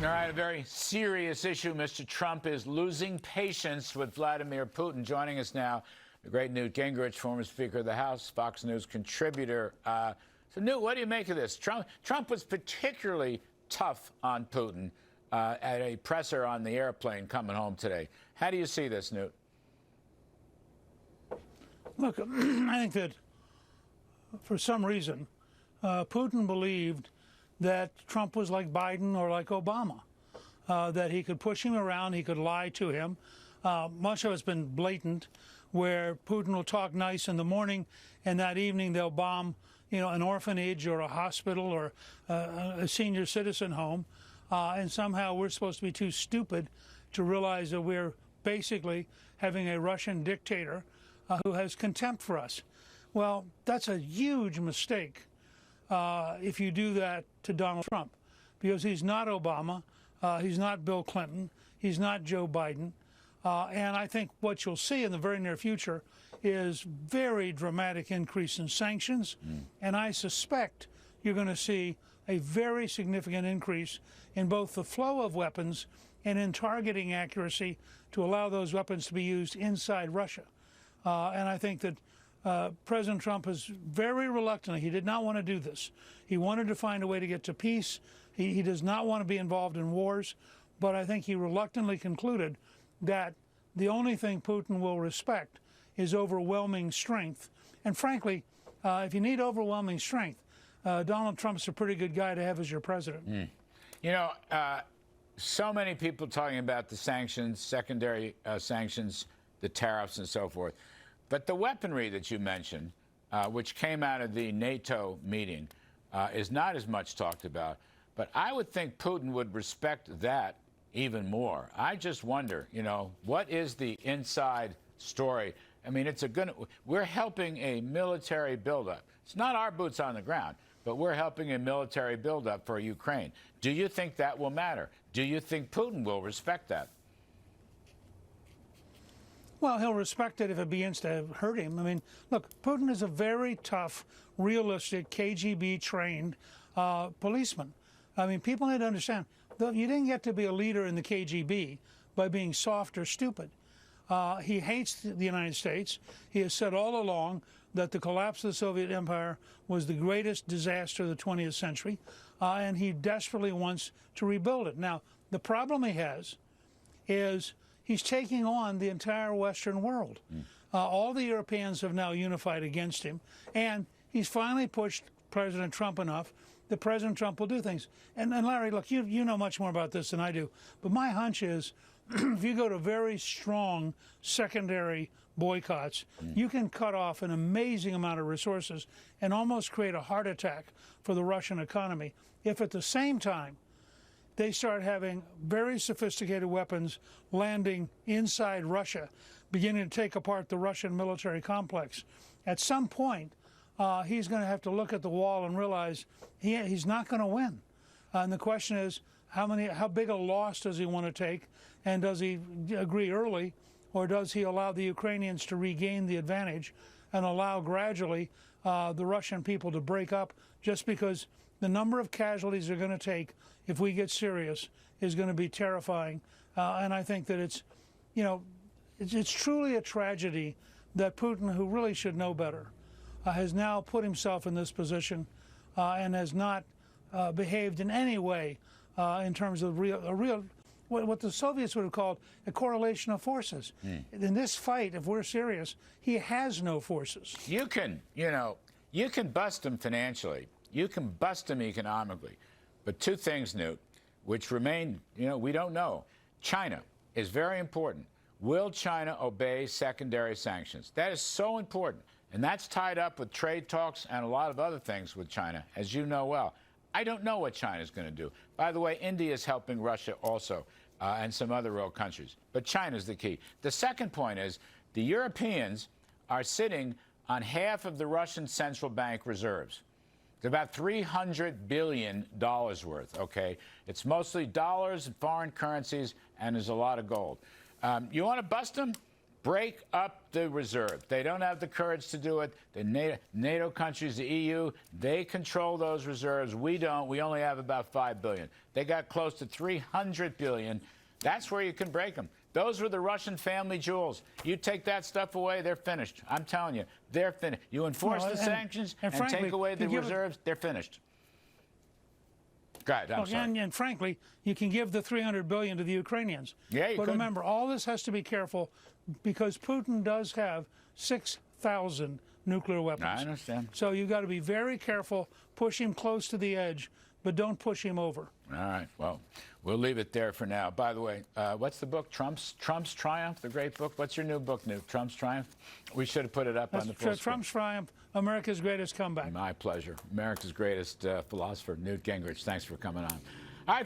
All right, a very serious issue. Mr. Trump is losing patience with Vladimir Putin. Joining us now, the great Newt Gingrich, former Speaker of the House, Fox News contributor. So, Newt, what do you make of this? Trump was particularly tough on Putin at a presser on the airplane coming home today. How do you see this, Newt? Look, I think that for some reason, Putin believed that Trump was like Biden or like Obama, that he could push him around, he could lie to him. Much of it's been blatant, where Putin will talk nice in the morning, and that evening they'll bomb, an orphanage or a hospital or a senior citizen home, and somehow we're supposed to be too stupid to realize that we're basically having a Russian dictator who has contempt for us. Well, that's a huge mistake if you do that to Donald Trump, because he's not Obama, he's not Bill Clinton, he's not Joe Biden, and I think what you'll see in the very near future is very dramatic increase in sanctions, and I suspect you're going to see a very significant increase in both the flow of weapons and in targeting accuracy to allow those weapons to be used inside Russia. And I think that President Trump is very reluctant. He did not want to do this. He wanted to find a way to get to peace. He does not want to be involved in wars. But I think he reluctantly concluded that the only thing Putin will respect is overwhelming strength. And frankly, if you need overwhelming strength, Donald Trump's a pretty good guy to have as your president. So many people talking about the sanctions, secondary sanctions, the tariffs and so forth. But the weaponry that you mentioned, which came out of the NATO meeting, is not as much talked about. But I would think Putin would respect that even more. I just wonder, what is the inside story? I mean, we're helping a military buildup. It's not our boots on the ground, but we're helping a military buildup for Ukraine. Do you think that will matter? Do you think Putin will respect that? Well, he'll respect it if it begins to hurt him. I mean, look, Putin is a very tough, realistic, KGB-trained policeman. I mean, people need to understand, you didn't get to be a leader in the KGB by being soft or stupid. He hates the United States. He has said all along that the collapse of the Soviet Empire was the greatest disaster of the 20th century, and he desperately wants to rebuild it. Now, the problem he has is he's taking on the entire Western world. All the Europeans have now unified against him, and he's finally pushed President Trump enough that President Trump will do things. And Larry, look, you know much more about this than I do, but my hunch is if you go to very strong secondary boycotts, you can cut off an amazing amount of resources and almost create a heart attack for the Russian economy if at the same time they start having very sophisticated weapons landing inside Russia, beginning to take apart the Russian military complex. At some point, he's going to have to look at the wall and realize he's not going to win. And the question is, how big a loss does he want to take? And does he agree early, or does he allow the Ukrainians to regain the advantage and allow gradually the Russian people to break up, just because the number of casualties they're going to take if we get serious is going to be terrifying. And I think that it's truly a tragedy that Putin, who really should know better, has now put himself in this position and has not behaved in any way in terms of what the Soviets would have called a correlation of forces. In this fight, if we're serious, he has no forces. You can bust him financially. You can bust him economically. But two things, Newt, which remain, we don't know. China is very important. Will China obey secondary sanctions? That is so important. And that's tied up with trade talks and a lot of other things with China, as you know well. I don't know what China's going to do. By the way, India is helping Russia also, and some other real countries. But China's the key. The second point is the Europeans are sitting on half of the Russian central bank reserves. It's about $300 billion worth, okay? It's mostly dollars and foreign currencies, and there's a lot of gold. You want to bust them? break up the reserve. They don't have the courage to do it. The NATO countries, the EU, they control those reserves. We don't. We only have about $5 billion. They got close to $300 billion. That's where you can break them. Those were the Russian family jewels. You take that stuff away, they're finished. I'm telling you, they're finished. You enforce the sanctions and frankly, take away the reserves, they're finished. God, I'm sorry. And frankly, you can give the $300 billion to the Ukrainians. Yeah, you But could. remember, all this has to be careful because Putin does have 6,000 nuclear weapons. I understand. So you've got to be very careful, push him close to the edge, but don't push him over. All right. Well, we'll leave it there for now. By the way, what's the book? Trump's Triumph, the great book. What's your new book, Newt? Trump's Triumph? We should have put it up on the full screen. Trump's Triumph, America's Greatest Comeback. My pleasure. America's greatest philosopher, Newt Gingrich. Thanks for coming on. All right.